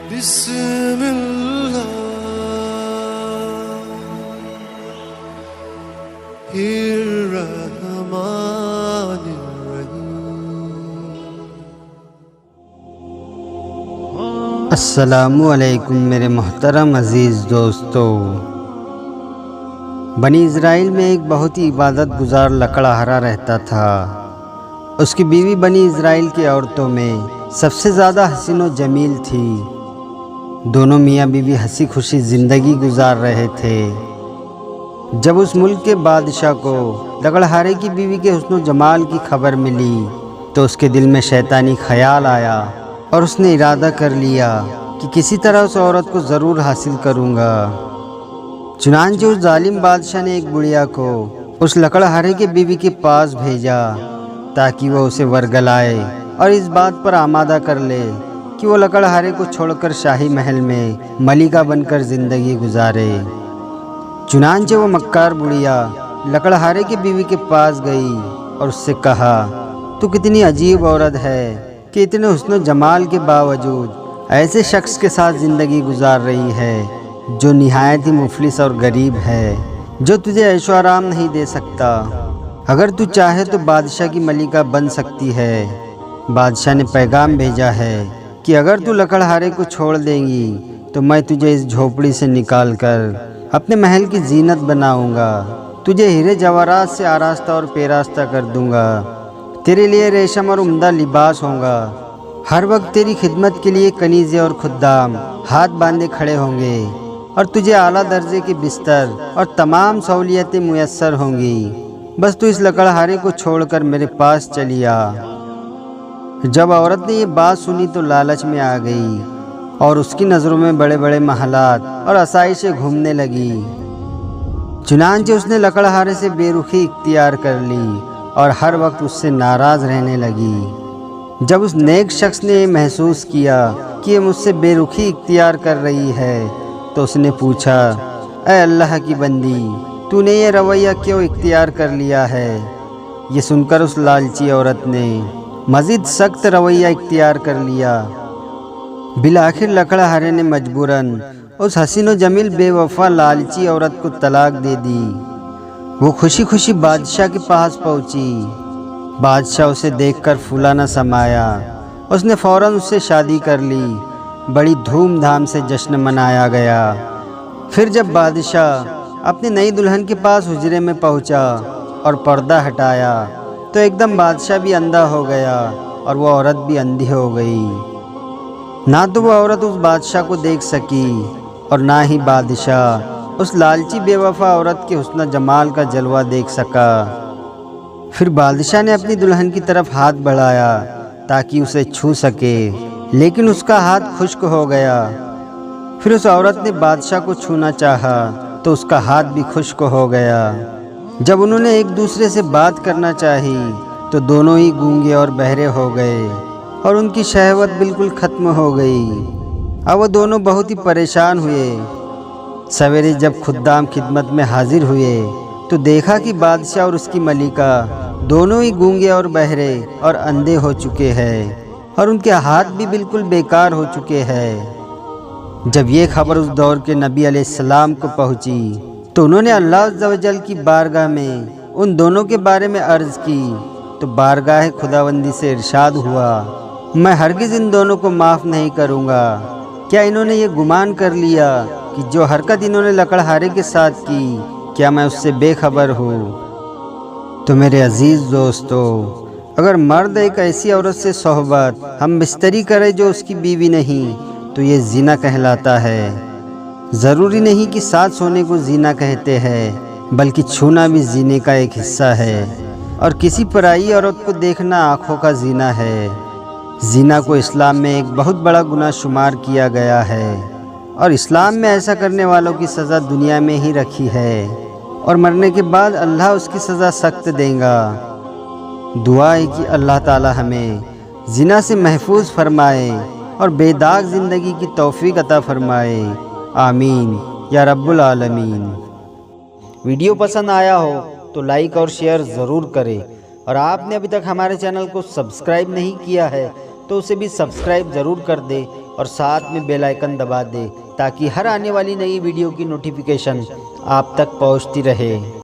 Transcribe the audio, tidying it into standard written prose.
بسم الله الرحمن الرحیم۔ السلام علیکم میرے محترم عزیز دوستو۔ بنی اسرائیل میں ایک بہت ہی عبادت گزار لکڑہارا رہتا تھا۔ اس کی بیوی بنی اسرائیل کی عورتوں میں سب سے زیادہ حسین و جمیل تھی۔ دونوں میاں بیوی ہنسی خوشی زندگی گزار رہے تھے۔ جب اس ملک کے بادشاہ کو لکڑہارے کی بیوی کے حسن و جمال کی خبر ملی تو اس کے دل میں شیطانی خیال آیا اور اس نے ارادہ کر لیا کہ کسی طرح اس عورت کو ضرور حاصل کروں گا۔ چنانچہ اس ظالم بادشاہ نے ایک بڑھیا کو اس لکڑہارے کے بیوی کے پاس بھیجا تاکہ وہ اسے ورگلائے اور اس بات پر آمادہ کر لے کہ وہ لکڑہارے کو چھوڑ کر شاہی محل میں ملکہ بن کر زندگی گزارے۔ چنانچہ وہ مکار بڑھیا لکڑہارے کی بیوی کے پاس گئی اور اس سے کہا، تو کتنی عجیب عورت ہے کہ اتنے حسن و جمال کے باوجود ایسے شخص کے ساتھ زندگی گزار رہی ہے جو نہایت ہی مفلس اور غریب ہے، جو تجھے عیش و آرام نہیں دے سکتا۔ اگر تو چاہے تو بادشاہ کی ملکہ بن سکتی ہے۔ بادشاہ نے پیغام بھیجا ہے کہ اگر تو لکڑہارے کو چھوڑ دیں گی تو میں تجھے اس جھوپڑی سے نکال کر اپنے محل کی زینت بناؤں گا، تجھے ہیرے جواہرات سے آراستہ اور پیراستہ کر دوں گا، تیرے لیے ریشم اور عمدہ لباس ہوں گا، ہر وقت تیری خدمت کے لیے کنیزے اور خدام ہاتھ باندھے کھڑے ہوں گے اور تجھے اعلیٰ درجے کے بستر اور تمام سہولیتیں میسر ہوں گی، بس تو اس لکڑہارے کو چھوڑ کر میرے پاس چلی آ۔ جب عورت نے یہ بات سنی تو لالچ میں آ گئی اور اس کی نظروں میں بڑے بڑے محلات اور آسائشیں گھومنے لگی۔ چنانچہ اس نے لکڑہارے سے بے رخی اختیار کر لی اور ہر وقت اس سے ناراض رہنے لگی۔ جب اس نیک شخص نے یہ محسوس کیا کہ یہ مجھ سے بے رخی اختیار کر رہی ہے تو اس نے پوچھا، اے اللہ کی بندی، تو نے یہ رویہ کیوں اختیار کر لیا ہے؟ یہ سن کر اس لالچی عورت نے مزید سخت رویہ اختیار کر لیا۔ بالآخر لکڑہارے نے مجبوراً اس حسین و جمیل بے وفا لالچی عورت کو طلاق دے دی۔ وہ خوشی خوشی بادشاہ کے پاس پہنچی۔ بادشاہ اسے دیکھ کر پھولا نہ سمایا، اس نے فوراً اس سے شادی کر لی۔ بڑی دھوم دھام سے جشن منایا گیا۔ پھر جب بادشاہ اپنی نئی دلہن کے پاس حجرے میں پہنچا اور پردہ ہٹایا تو ایک دم بادشاہ بھی اندھا ہو گیا اور وہ عورت بھی اندھی ہو گئی۔ نہ تو وہ عورت اس بادشاہ کو دیکھ سکی اور نہ ہی بادشاہ اس لالچی بے وفا عورت کے حسن جمال کا جلوہ دیکھ سکا۔ پھر بادشاہ نے اپنی دلہن کی طرف ہاتھ بڑھایا تاکہ اسے چھو سکے، لیکن اس کا ہاتھ خشک ہو گیا۔ پھر اس عورت نے بادشاہ کو چھونا چاہا تو اس کا ہاتھ بھی خشک ہو گیا۔ جب انہوں نے ایک دوسرے سے بات کرنا چاہی تو دونوں ہی گونگے اور بہرے ہو گئے اور ان کی شہوت بالکل ختم ہو گئی۔ اب وہ دونوں بہت ہی پریشان ہوئے۔ سویرے جب خدام خدمت میں حاضر ہوئے تو دیکھا کہ بادشاہ اور اس کی ملکہ دونوں ہی گونگے اور بہرے اور اندھے ہو چکے ہیں اور ان کے ہاتھ بھی بالکل بیکار ہو چکے ہیں۔ جب یہ خبر اس دور کے نبی علیہ السلام کو پہنچی تو انہوں نے اللہ عز و جل کی بارگاہ میں ان دونوں کے بارے میں عرض کی تو بارگاہ خداوندی سے ارشاد ہوا، میں ہرگز ان دونوں کو معاف نہیں کروں گا۔ کیا انہوں نے یہ گمان کر لیا کہ جو حرکت انہوں نے لکڑہارے کے ساتھ کی کیا میں اس سے بے خبر ہوں؟ تو میرے عزیز دوستو، اگر مرد ایک ایسی عورت سے صحبت ہم بستری کرے جو اس کی بیوی نہیں تو یہ زنا کہلاتا ہے۔ ضروری نہیں کہ ساتھ سونے کو زنا کہتے ہیں، بلکہ چھونا بھی زنے کا ایک حصہ ہے، اور کسی پرائی عورت کو دیکھنا آنکھوں کا زنا ہے۔ زنا کو اسلام میں ایک بہت بڑا گناہ شمار کیا گیا ہے اور اسلام میں ایسا کرنے والوں کی سزا دنیا میں ہی رکھی ہے اور مرنے کے بعد اللہ اس کی سزا سخت دے گا۔ دعا ہے کہ اللہ تعالی ہمیں زنا سے محفوظ فرمائے اور بے داغ زندگی کی توفیق عطا فرمائے، آمین یا رب العالمین۔ ویڈیو پسند آیا ہو تو لائک اور شیئر ضرور کریں، اور آپ نے ابھی تک ہمارے چینل کو سبسکرائب نہیں کیا ہے تو اسے بھی سبسکرائب ضرور کر دیں اور ساتھ میں بیل آئیکن دبا دے تاکہ ہر آنے والی نئی ویڈیو کی نوٹیفیکیشن آپ تک پہنچتی رہے۔